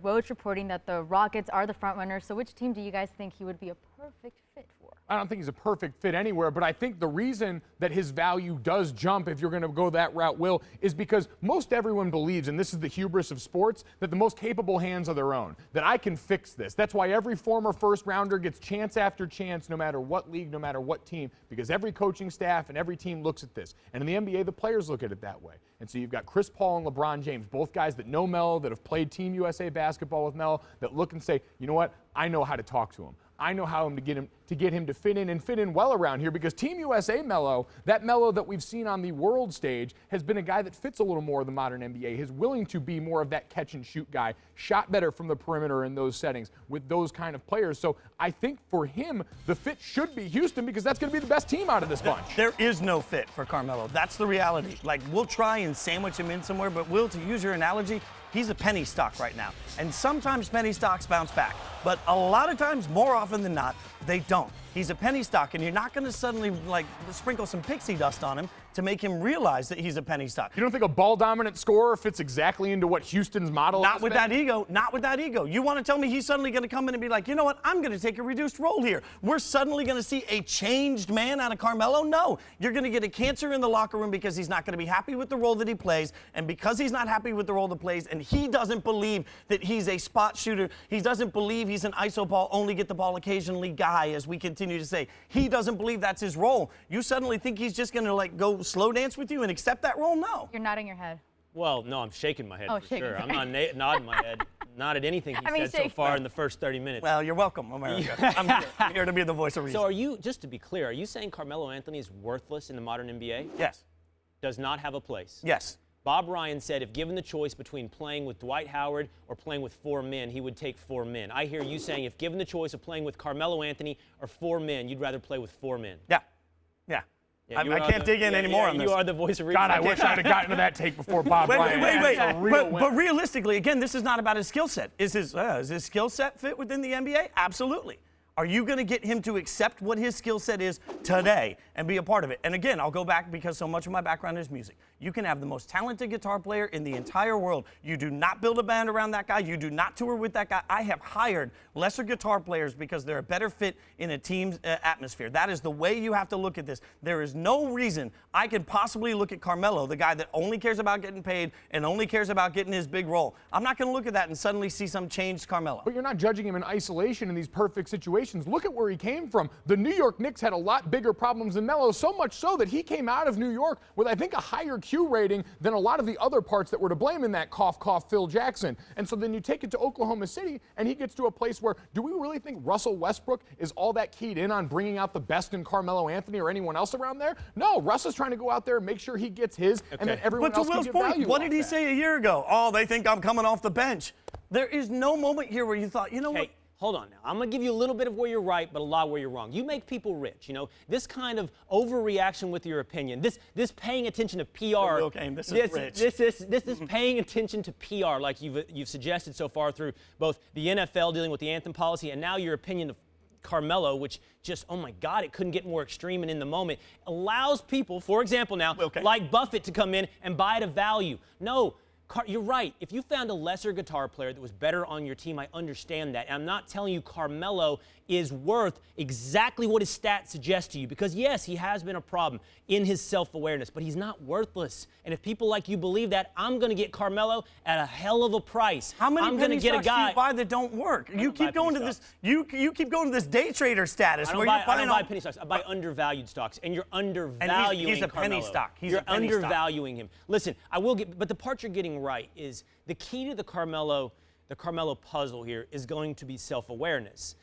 Woj reporting that the Rockets are the front runners. So which team do you guys think he would be a perfect fit for? I don't think he's a perfect fit anywhere, but I think the reason that his value does jump, if you're going to go that route, Will, is because most everyone believes, and this is the hubris of sports, that the most capable hands are their own, that I can fix this. That's why every former first rounder gets chance after chance, no matter what league, no matter what team, because every coaching staff and every team looks at this. And in the NBA, the players look at it that way. And so you've got Chris Paul and LeBron James, both guys that know Melo, that have played Team USA basketball with Melo, that look and say, you know what, I know how to talk to him. I know how to get him to fit in and fit in well around here, because Team USA Melo, that Melo that we've seen on the world stage, has been a guy that fits a little more of the modern NBA. He's willing to be more of that catch and shoot guy, shot better from the perimeter in those settings with those kind of players. So I think for him, the fit should be Houston, because that's going to be the best team out of this bunch. There is no fit for Carmelo. That's the reality. Like, we'll try and sandwich him in somewhere, but Will, to use your analogy, he's a penny stock right now. And sometimes penny stocks bounce back. But a lot of times, more often than not, they don't. He's a penny stock, and you're not going to suddenly, like, sprinkle some pixie dust on him to make him realize that he's a penny stock. You don't think a ball-dominant scorer fits exactly into what Houston's model is? Not with that ego. Not with that ego. You want to tell me he's suddenly going to come in and be like, you know what, I'm going to take a reduced role here. We're suddenly going to see a changed man out of Carmelo? No. You're going to get a cancer in the locker room because he's not going to be happy with the role that he plays, and because he's not happy with the role that he plays, and he doesn't believe that he's a spot shooter, he doesn't believe he's an iso ball, only get the ball occasionally guy, as we continue to say. He doesn't believe that's his role. You suddenly think he's just going to, like, go slow dance with you and accept that role? No. You're nodding your head. Well, no, I'm shaking my head for sure. I'm not nodding my head. Not at anything he said so far in the first 30 minutes. Well, you're welcome, America. I'm here to be the voice of reason. So are you, just to be clear, are you saying Carmelo Anthony is worthless in the modern NBA? Yes. Does not have a place? Yes. Bob Ryan said if given the choice between playing with Dwight Howard or playing with 4 men, he would take 4 men. I hear you saying if given the choice of playing with Carmelo Anthony or 4 men, you'd rather play with 4 men. Yeah. Yeah. I can't dig in anymore on this. You are the voice of reason. God, I wish I'd have gotten to that take before Bob Ryan. Wait. But realistically, again, this is not about his skill set. Is his skill set fit within the NBA? Absolutely. Are you going to get him to accept what his skill set is today and be a part of it? And again, I'll go back because so much of my background is music. You can have the most talented guitar player in the entire world. You do not build a band around that guy. You do not tour with that guy. I have hired lesser guitar players because they're a better fit in a team's atmosphere. That is the way you have to look at this. There is no reason I could possibly look at Carmelo, the guy that only cares about getting paid and only cares about getting his big role. I'm not going to look at that and suddenly see some changed Carmelo. But you're not judging him in isolation in these perfect situations. Look at where he came from. The New York Knicks had a lot bigger problems than Melo, so much so that he came out of New York with, I think, a higher Q rating than a lot of the other parts that were to blame in that cough, Phil Jackson. And so then you take it to Oklahoma City, and he gets to a place where, do we really think Russell Westbrook is all that keyed in on bringing out the best in Carmelo Anthony or anyone else around there? No, Russ is trying to go out there and make sure he gets his, and then everyone else can get value. But to Will's point, what did he say a year ago? Oh, they think I'm coming off the bench. There is no moment here where you thought, you know what? Hold on now. I'm going to give you a little bit of where you're right, but a lot where you're wrong. You make people rich, you know. This kind of overreaction with your opinion, this paying attention to PR. Okay, this is rich. This is paying attention to PR like you've suggested so far through both the NFL dealing with the anthem policy and now your opinion of Carmelo, which just, oh my God, it couldn't get more extreme and in the moment, allows people, for example now, like Buffett to come in and buy at a value. No. You're right. If you found a lesser guitar player that was better on your team, I understand that. And I'm not telling you Carmelo is worth exactly what his stats suggest to you, because yes, he has been a problem in his self-awareness, but he's not worthless. And if people like you believe that, I'm going to get Carmelo at a hell of a price. How many penny stocks do you buy that don't work? You keep going to this. You keep going to this day trader status where you're buying. I don't buy penny stocks. I buy undervalued stocks, and you're undervaluing. He's a penny stock. You're undervaluing him. Listen, I will get, but the part you're getting right is the key to the Carmelo puzzle here is going to be self-awareness.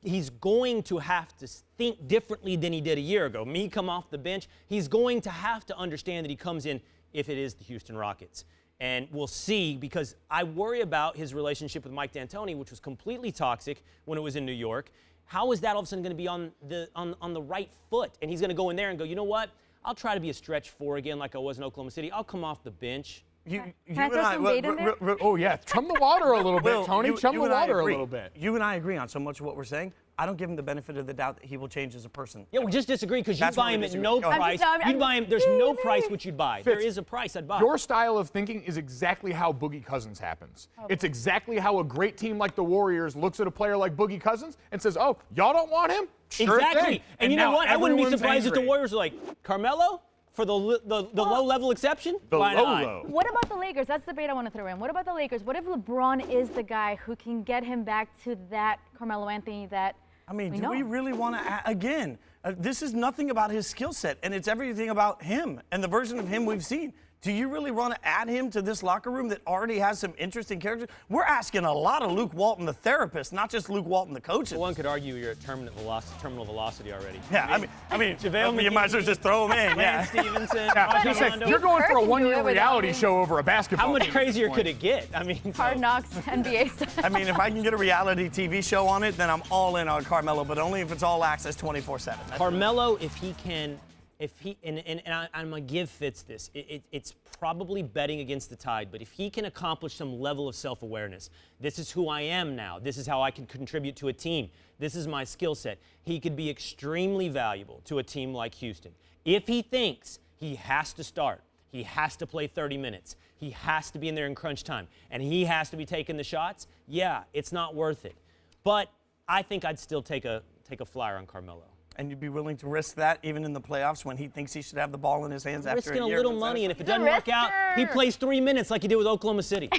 He's going to have to think differently than he did a year ago. Me come off the bench, he's going to have to understand that he comes in if it is the Houston Rockets. And we'll see, because I worry about his relationship with Mike D'Antoni, which was completely toxic when it was in New York. How is that all of a sudden going to be on the right foot? And he's going to go in there and go, you know what? I'll try to be a stretch 4 again like I was in Oklahoma City. I'll come off the bench. You Can I and throw some bait in there? Oh, yeah. Chum the water a little bit, Tony. Chum the and I water a agree. little bit. You and I agree on so much of what we're saying. I don't give him the benefit of the doubt that he will change as a person. Yeah, we just disagree because you That's buy where him we at disagree. no Go ahead. price. I'm You'd buy him. There's no price which you'd buy. There is a price I'd buy. Your style of thinking is exactly how Boogie Cousins happens. It's exactly how a great team like the Warriors looks at a player like Boogie Cousins and says, oh, y'all don't want him? Sure Exactly. thing. And you know now what? I wouldn't be everyone's surprised if the angry. Warriors were like, Carmelo? For the low-level exception? The Why not? low. What about the Lakers? That's the debate I want to throw in. What about the Lakers? What if LeBron is the guy who can get him back to that Carmelo Anthony that I mean, we do know? we really want to, again, this is nothing about his skill set, and it's everything about him and the version of him we've seen. Do you really want to add him to this locker room that already has some interesting characters? We're asking a lot of Luke Walton, the therapist, not just Luke Walton, the coach. One could argue you're at terminal velocity already. Yeah, I mean, you might as well just throw him in. Lance Yeah. Stevenson. Yeah, I was gonna say, Rondo. you're going for a Kirk can do one-year it without reality him. show over a basketball How much game at crazier this could point. it get? I mean, Hard Knocks NBA style? I mean, if I can get a reality TV show on it, then I'm all in on Carmelo, but only if it's all access 24/7. Carmelo, if he can, I'm going to give Fitz this. It's probably betting against the tide, but if he can accomplish some level of self-awareness, this is who I am now. This is how I can contribute to a team. This is my skill set. He could be extremely valuable to a team like Houston. If he thinks he has to start, he has to play 30 minutes, he has to be in there in crunch time, and he has to be taking the shots, yeah, it's not worth it. But I think I'd still take a flyer on Carmelo. And you'd be willing to risk that even in the playoffs when he thinks he should have the ball in his hands after Risking a a year? little money, and if it doesn't work out, he plays 3 minutes like he did with Oklahoma City.